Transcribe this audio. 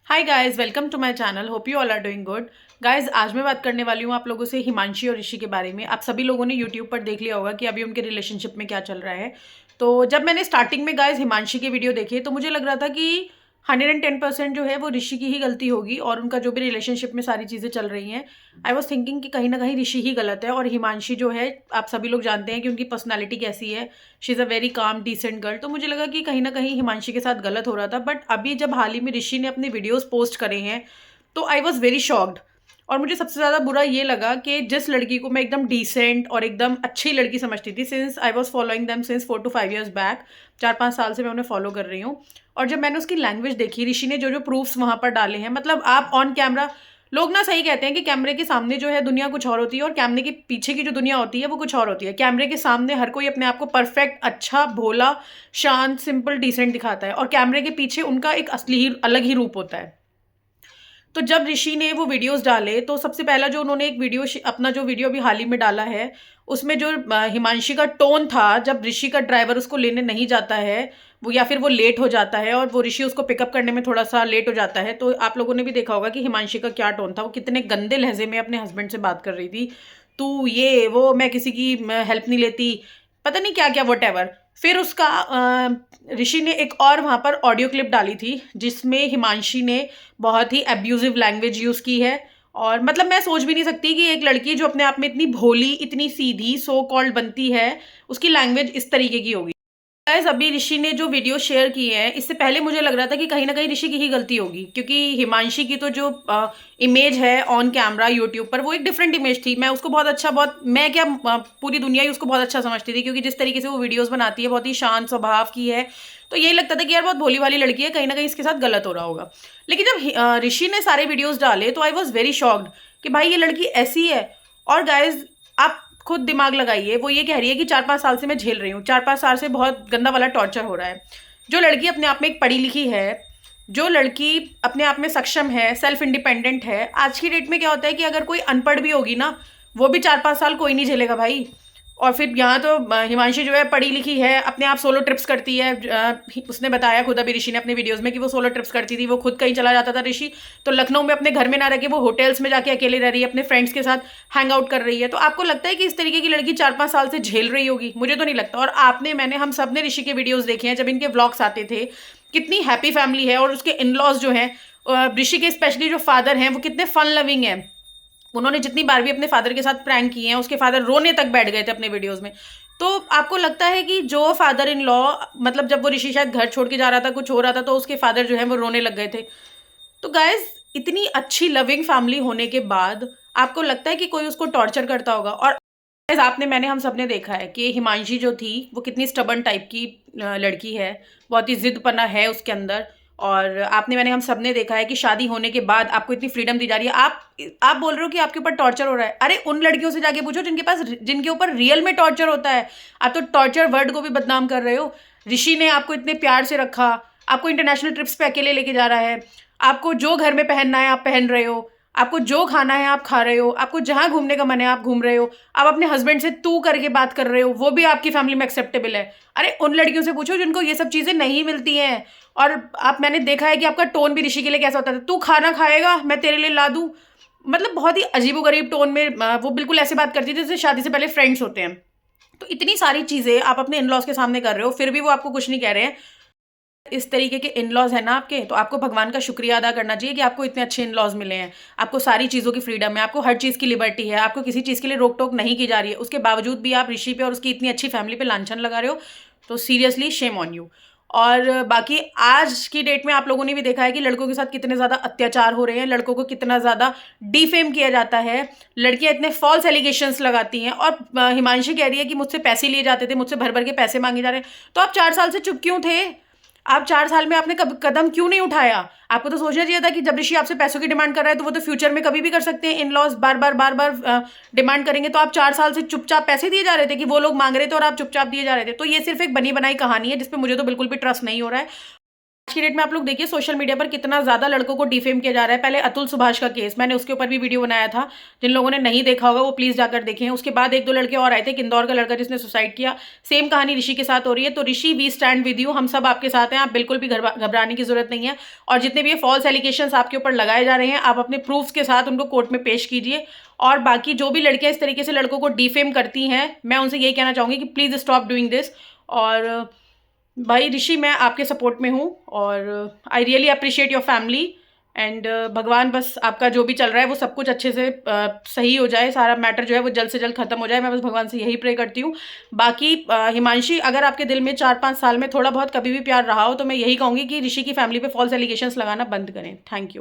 Hi guys, welcome to my channel. Hope you all are doing good. Guys, आज मैं बात करने वाली हूँ आप लोगों से हिमांशी और ऋषि के बारे में। आप सभी लोगों ने यूट्यूब पर देख लिया होगा कि अभी उनके रिलेशनशिप में क्या चल रहा है। तो जब मैंने स्टार्टिंग में गाइस हिमांशी के वीडियो देखे तो मुझे लग रहा था कि 110% जो है वो ऋषि की ही गलती होगी और उनका जो भी रिलेशनशिप में सारी चीज़ें चल रही हैं। आई वॉज थिंकिंग कि कहीं ना कहीं ऋषि ही गलत है और हिमांशी जो है, आप सभी लोग जानते हैं कि उनकी पर्सनालिटी कैसी है। She is a very calm decent girl. तो मुझे लगा कि कहीं ना कहीं हिमांशी के साथ गलत हो रहा था। बट अभी जब हाल ही में ऋषि ने अपने वीडियोस पोस्ट करे हैं तो आई वॉज वेरी शॉक्ड। और मुझे सबसे ज़्यादा बुरा ये लगा कि जिस लड़की को मैं एकदम डिसेंट और एकदम अच्छी लड़की समझती थी, since I was following them since 4 to 5 years back, 4-5 साल से मैं उन्हें फॉलो कर रही हूँ। और जब मैंने उसकी लैंग्वेज देखी, ऋषि ने जो जो प्रूफ्स वहाँ पर डाले हैं, मतलब आप ऑन कैमरा, लोग ना सही कहते हैं कि कैमरे के सामने जो है दुनिया कुछ और होती है और कैमरे के पीछे की जो दुनिया होती है वो कुछ और होती है। कैमरे के सामने हर कोई अपने आप को परफेक्ट, अच्छा, भोला, शांत, सिंपल, डिसेंट दिखाता है और कैमरे के पीछे उनका एक असली ही अलग ही रूप होता है। तो जब ऋषि ने वो वीडियोस डाले तो सबसे पहला जो उन्होंने एक वीडियो, अपना जो वीडियो अभी हाल ही में डाला है, उसमें जो हिमांशी का टोन था जब ऋषि का ड्राइवर उसको लेने नहीं जाता है, वो या फिर वो लेट हो जाता है और वो ऋषि उसको पिकअप करने में थोड़ा सा लेट हो जाता है, तो आप लोगों ने भी देखा होगा कि हिमांशी का क्या टोन था। वो कितने गंदे लहजे में अपने हस्बैंड से बात कर रही थी, तू ये वो, मैं किसी की हेल्प नहीं लेती, पता नहीं क्या क्या, वट एवर। फिर उसका ऋषि ने एक और वहाँ पर ऑडियो क्लिप डाली थी जिसमें हिमांशी ने बहुत ही अब्यूजिव लैंग्वेज यूज़ की है। और मतलब मैं सोच भी नहीं सकती कि एक लड़की जो अपने आप में इतनी भोली, इतनी सीधी, सो कॉल्ड बनती है, उसकी लैंग्वेज इस तरीके की होगी। गाइस, अभी ऋषि ने जो वीडियो शेयर किए हैं, इससे पहले मुझे लग रहा था कि कहीं ना कहीं ऋषि की ही गलती होगी, क्योंकि हिमांशी की तो जो इमेज है ऑन कैमरा यूट्यूब पर, वो एक डिफरेंट इमेज थी। मैं उसको बहुत अच्छा, बहुत, मैं क्या, पूरी दुनिया ही उसको बहुत अच्छा समझती थी, क्योंकि जिस तरीके से वो वीडियोस बनाती है, बहुत ही शांत स्वभाव की है। तो यही लगता था कि यार बहुत भोली वाली लड़की है, कहीं ना कहीं इसके साथ गलत हो रहा होगा। लेकिन जब ऋषि ने सारे वीडियोज डाले तो आई वॉज वेरी शॉक्ड कि भाई ये लड़की ऐसी है। और गाइज, आप खुद दिमाग लगाइए, वो ये कह रही है कि 4-5 साल से मैं झेल रही हूँ, 4-5 साल से बहुत गंदा वाला टॉर्चर हो रहा है। जो लड़की अपने आप में एक पढ़ी लिखी है, जो लड़की अपने आप में सक्षम है, सेल्फ इंडिपेंडेंट है, आज की डेट में क्या होता है कि अगर कोई अनपढ़ भी होगी ना, वो भी 4-5 साल कोई नहीं झेलेगा भाई। और फिर यहाँ तो हिमांशी जो है पढ़ी लिखी है, अपने आप सोलो ट्रिप्स करती है। उसने बताया खुद अभी ऋषि ने अपने वीडियोस में कि वो सोलो ट्रिप्स करती थी, वो खुद कहीं चला जाता था ऋषि, तो लखनऊ में अपने घर में ना रह के वो होटल्स में जाके अकेले रह रही है, अपने फ्रेंड्स के साथ हैंग आउट कर रही है। तो आपको लगता है कि इस तरीके की लड़की 4-5 साल से झेल रही होगी? मुझे तो नहीं लगता। और आपने, मैंने, हम सब ने ऋषि के वीडियोज देखे हैं जब इनके व्लॉग्स आते थे, कितनी हैप्पी फैमिली है। और उसके इन लॉज जो हैं, ऋषि के स्पेशली जो फादर हैं, वो कितने फन लविंग हैं। उन्होंने जितनी बार भी अपने फादर के साथ प्रैंक किए हैं, उसके फादर रोने तक बैठ गए थे अपने वीडियोस में। तो आपको लगता है कि जो फादर इन लॉ, मतलब जब वो ऋषि शायद घर छोड़ के जा रहा था, कुछ हो रहा था, तो उसके फादर जो है वो रोने लग गए थे। तो गाइज, इतनी अच्छी लविंग फैमिली होने के बाद आपको लगता है कि कोई उसको टॉर्चर करता होगा? और गाइज, आपने, मैंने, हम सब ने देखा है कि हिमांशी जो थी वो कितनी स्टबर्न टाइप की लड़की है, बहुत ही जिदपना है उसके अंदर। और आपने, मैंने, हम सब ने देखा है कि शादी होने के बाद आपको इतनी फ्रीडम दी जा रही है। आप बोल रहे हो कि आपके ऊपर टॉर्चर हो रहा है। अरे उन लड़कियों से जाके पूछो जिनके ऊपर रियल में टॉर्चर होता है। आप तो टॉर्चर वर्ड को भी बदनाम कर रहे हो। ऋषि ने आपको इतने प्यार से रखा, आपको इंटरनेशनल ट्रिप्स पे अकेले लेके जा रहा है, आपको जो घर में पहनना है आप पहन रहे हो, आपको जो खाना है आप खा रहे हो, आपको जहां घूमने का मन है आप घूम रहे हो, आप अपने हस्बैंड से तू करके बात कर रहे हो, वो भी आपकी फैमिली में एक्सेप्टेबल है। अरे उन लड़कियों से पूछो जिनको ये सब चीजें नहीं मिलती हैं। और आप, मैंने देखा है कि आपका टोन भी ऋषि के लिए कैसा होता था, तू खाना खाएगा मैं तेरे लिए ला दूं। मतलब बहुत ही अजीबोगरीब टोन में वो बिल्कुल ऐसे बात करती थी जैसे शादी से पहले फ्रेंड्स होते हैं। तो इतनी सारी चीजें आप अपने इन लॉज के सामने कर रहे हो, फिर भी वो आपको कुछ नहीं कह रहे हैं। इस तरीके के इन लॉज है ना आपके, तो आपको भगवान का शुक्रिया अदा करना चाहिए कि आपको इतने अच्छे इन लॉज मिले हैं। आपको सारी चीज़ों की फ्रीडम है, आपको हर चीज़ की लिबर्टी है, आपको किसी चीज़ के लिए रोक टोक नहीं की जा रही है। उसके बावजूद भी आप ऋषि पे और उसकी इतनी अच्छी फैमिली पे लांछन लगा रहे हो। तो सीरियसली शेम ऑन यू। और बाकी आज की डेट में आप लोगों ने भी देखा है कि लड़कों के साथ कितने ज़्यादा अत्याचार हो रहे हैं, लड़कों को कितना ज़्यादा डिफेम किया जाता है, लड़कियां इतने फॉल्स एलिगेशंस लगाती हैं। और हिमांशी कह रही है कि मुझसे पैसे लिए जाते थे, मुझसे भर भर के पैसे मांगे जा रहे हैं। तो आप 4 साल से चुप क्यों थे? आप 4 साल में आपने कदम क्यों नहीं उठाया? आपको तो सोचना चाहिए था कि जब ऋषि आपसे पैसों की डिमांड कर रहा है तो वो तो फ्यूचर में कभी भी कर सकते हैं। In laws bar bar demand करेंगे। तो आप 4 साल से चुपचाप पैसे दिए जा रहे थे कि वो लोग मांग रहे थे और आप चुपचाप दिए जा रहे थे। तो ये सिर्फ एक बनी बनाई कहानी है जिसपे मुझे तो बिल्कुल भी ट्रस्ट नहीं हो रहा है। आज की डेट में आप लोग देखिए सोशल मीडिया पर कितना ज़्यादा लड़कों को डिफेम किया जा रहा है। पहले अतुल सुभाष का केस, मैंने उसके ऊपर भी वीडियो बनाया था। जिन लोगों ने नहीं देखा होगा वो प्लीज़ जाकर देखें। उसके बाद एक दो लड़के और आए थे, एक इंदौर का लड़का जिसने सुसाइड किया। सेम कहानी ऋषि के साथ हो रही है। तो ऋषि, वी स्टैंड विद यू, हम सब आपके साथ हैं, आप बिल्कुल भी घबराने की जरूरत नहीं है। और जितने भी ये फॉल्स एलिगेशंस आपके ऊपर लगाए जा रहे हैं, आप अपने प्रूफ्स के साथ उनको कोर्ट में पेश कीजिए। और बाकी जो भी लड़कियां इस तरीके से लड़कों को डिफेम करती हैं, मैं उनसे यही कहना चाहूंगी कि प्लीज़ स्टॉप डूइंग दिस। और भाई ऋषि, मैं आपके सपोर्ट में हूँ और I really appreciate your family. And भगवान बस आपका जो भी चल रहा है वो सब कुछ अच्छे से सही हो जाए, सारा मैटर जो है वो जल्द से जल्द खत्म हो जाए। मैं बस भगवान से यही प्रे करती हूँ। बाकी हिमांशी, अगर आपके दिल में 4-5 साल में थोड़ा बहुत कभी भी प्यार रहा हो तो मैं यही कहूँगी कि ऋषि की फैमिली पे फॉल्स एलिगेशंस लगाना बंद करें। Thank you.